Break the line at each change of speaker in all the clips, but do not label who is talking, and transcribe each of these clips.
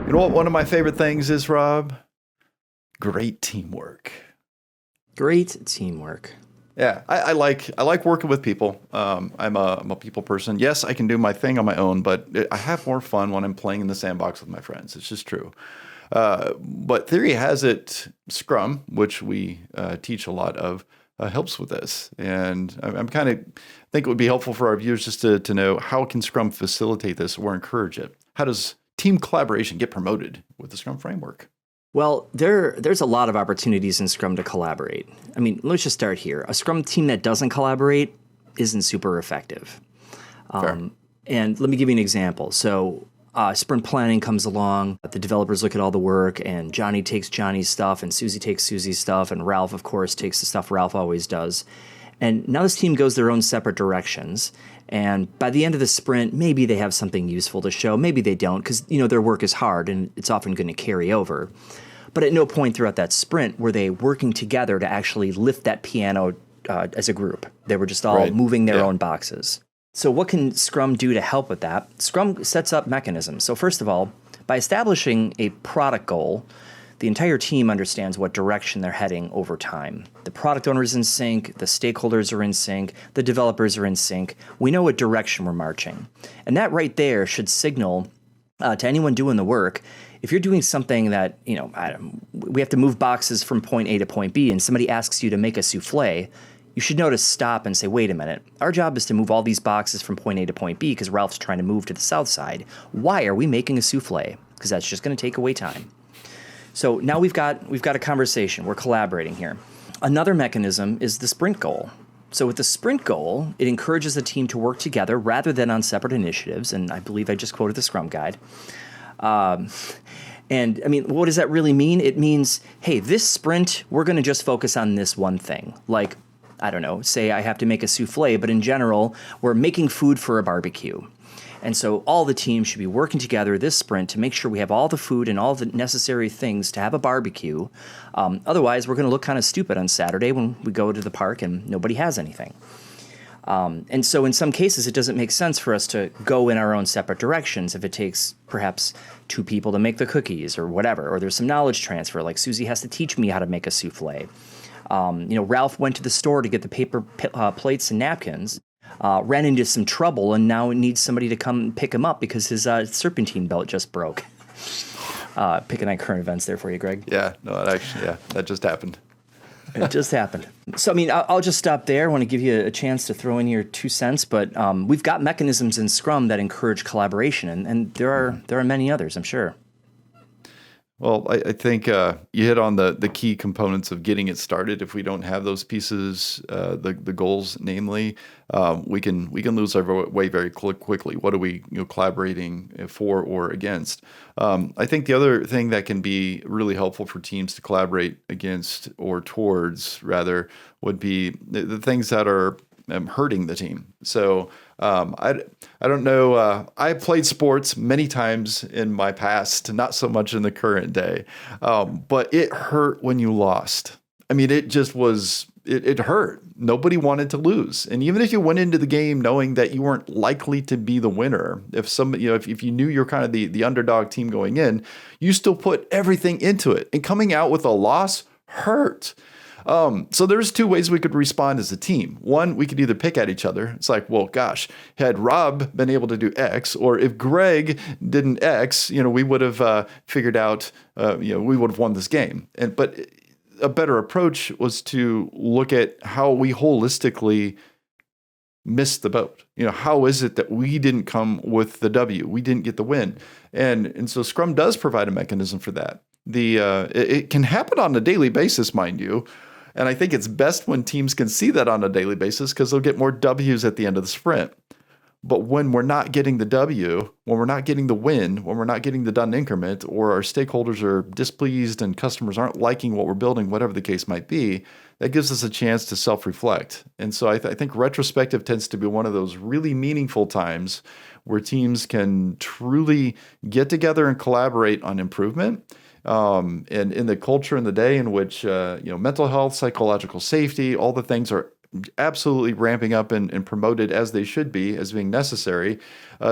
You know what one of my favorite things is, Rob? Great teamwork.
Great teamwork.
Yeah, I like working with people. I'm a people person. Yes, I can do my thing on my own, but I have more fun when I'm playing in the sandbox with my friends. It's just true. But theory has it, Scrum, which we teach a lot of, helps with this. And I'm kind of think it would be helpful for our viewers just to know how can Scrum facilitate this or encourage it. How does team collaboration get promoted with the Scrum framework?
Well, there's a lot of opportunities in Scrum to collaborate. I mean, let's just start here. A Scrum team that doesn't collaborate isn't super effective.
Fair.
And let me give you an example. So sprint planning comes along, the developers look at all the work, and Johnny takes Johnny's stuff, and Susie takes Susie's stuff, and Ralph, of course, takes the stuff Ralph always does. And now this team goes their own separate directions. And by the end of the sprint, maybe they have something useful to show. Maybe they don't, because their work is hard and it's often going to carry over. But at no point throughout that sprint were they working together to actually lift that piano as a group. They were just all moving their own boxes. So what can Scrum do to help with that? Scrum sets up mechanisms. So first of all, by establishing a product goal, the entire team understands what direction they're heading over time. The product owner is in sync, the stakeholders are in sync, the developers are in sync. We know what direction we're marching. And that right there should signal to anyone doing the work, if you're doing something that, we have to move boxes from point A to point B and somebody asks you to make a souffle, you should know to stop and say, wait a minute, our job is to move all these boxes from point A to point B because Ralph's trying to move to the south side. Why are we making a souffle? Because that's just going to take away time. So now we've got a conversation. We're collaborating here. Another mechanism is the sprint goal. So with the sprint goal, it encourages the team to work together rather than on separate initiatives. And I believe I just quoted the Scrum Guide. And I mean, what does that really mean? It means, hey, this sprint, we're going to just focus on this one thing. Like, I don't know, say I have to make a souffle, but in general, we're making food for a barbecue. And so all the teams should be working together this sprint to make sure we have all the food and all the necessary things to have a barbecue. Otherwise, we're going to look kind of stupid on Saturday when we go to the park and nobody has anything. And so in some cases, it doesn't make sense for us to go in our own separate directions if it takes perhaps 2 people to make the cookies or whatever, or there's some knowledge transfer, like Susie has to teach me how to make a souffle. Ralph went to the store to get the paper plates and napkins. Ran into some trouble and now needs somebody to come pick him up because his serpentine belt just broke. Picking on current events there for you, Greg.
Yeah, no, that just happened.
It just happened. So, I mean, I'll just stop there. I want to give you a chance to throw in your 2 cents, but we've got mechanisms in Scrum that encourage collaboration, and there are many others, I'm sure.
Well, I think you hit on the key components of getting it started. If we don't have those pieces, the goals, namely, we can lose our way very quickly. What are we collaborating for or against? I think the other thing that can be really helpful for teams to collaborate against or towards, rather, would be the things that are hurting the team. So I don't know. I played sports many times in my past, not so much in the current day. But it hurt when you lost. I mean, it just was. It hurt. Nobody wanted to lose, and even if you went into the game knowing that you weren't likely to be the winner, if you knew you're kind of the underdog team going in, you still put everything into it, and coming out with a loss hurt. So there's 2 ways we could respond as a team. One, we could either pick at each other. It's like, well, gosh, had Rob been able to do X, or if Greg didn't X, we would have figured out, we would have won this game. But a better approach was to look at how we holistically missed the boat. How is it that we didn't come with the W? We didn't get the win. And so Scrum does provide a mechanism for that. It can happen on a daily basis, mind you. And I think it's best when teams can see that on a daily basis because they'll get more W's at the end of the sprint. But when we're not getting the W, when we're not getting the win, when we're not getting the done increment, or our stakeholders are displeased and customers aren't liking what we're building, whatever the case might be, that gives us a chance to self-reflect. And so I think retrospective tends to be one of those really meaningful times where teams can truly get together and collaborate on improvement. And in the culture in the day in which mental health, psychological safety, all the things are absolutely ramping up and promoted as they should be, as being necessary.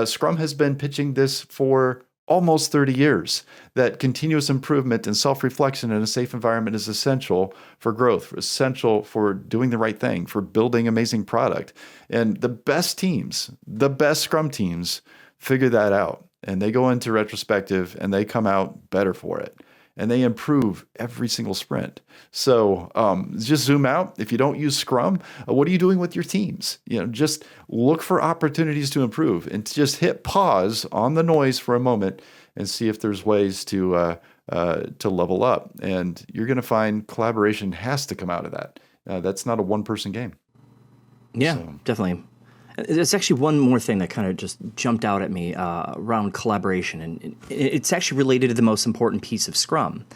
Scrum has been pitching this for almost 30 years, that continuous improvement and self-reflection in a safe environment is essential for growth, essential for doing the right thing, for building amazing product. And the best teams, the best Scrum teams figure that out. And they go into retrospective and they come out better for it. And they improve every single sprint. So just zoom out. If you don't use Scrum, what are you doing with your teams? Just look for opportunities to improve and just hit pause on the noise for a moment and see if there's ways to level up. And you're going to find collaboration has to come out of that. That's not a one-person game.
Yeah, definitely. There's actually one more thing that kind of just jumped out at me around collaboration, and it's actually related to the most important piece of Scrum.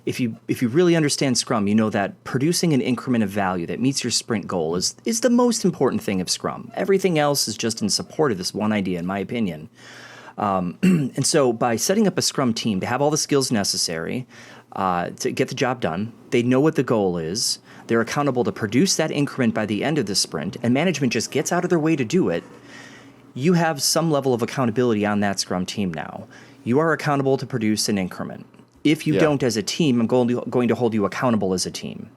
If you really understand Scrum, you know that producing an increment of value that meets your sprint goal is the most important thing of Scrum. Everything else is just in support of this one idea, in my opinion. And so by setting up a Scrum team to have all the skills necessary to get the job done, they know what the goal is, they're accountable to produce that increment by the end of the sprint, and management just gets out of their way to do it, you have some level of accountability on that Scrum team now. You are accountable to produce an increment. If you don't as a team, I'm going to hold you accountable as a team.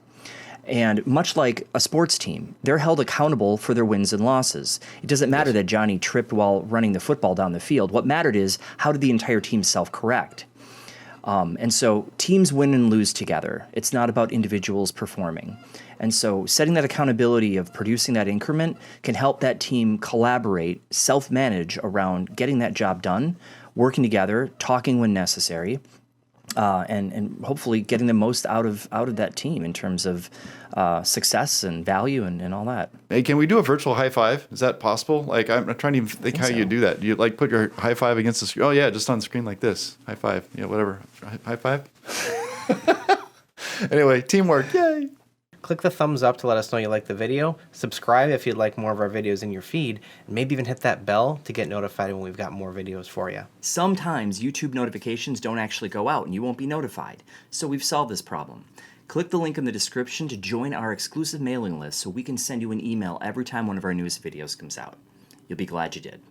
And much like a sports team, they're held accountable for their wins and losses. It doesn't matter that Johnny tripped while running the football down the field. What mattered is, how did the entire team self-correct? And so teams win and lose together. It's not about individuals performing. And so setting that accountability of producing that increment can help that team collaborate, self-manage around getting that job done, working together, talking when necessary, and hopefully getting the most out of that team in terms of success and value and all that.
Hey, can we do a virtual high five? Is that possible? Like, I'm trying to even think how you do that. Do you like put your high five against the screen? Oh yeah, just on the screen like this. High five. Whatever. High five. Anyway, teamwork. Yay.
Click the thumbs up to let us know you like the video. Subscribe if you'd like more of our videos in your feed. And maybe even hit that bell to get notified when we've got more videos for you.
Sometimes YouTube notifications don't actually go out and you won't be notified. So we've solved this problem. Click the link in the description to join our exclusive mailing list so we can send you an email every time one of our newest videos comes out. You'll be glad you did.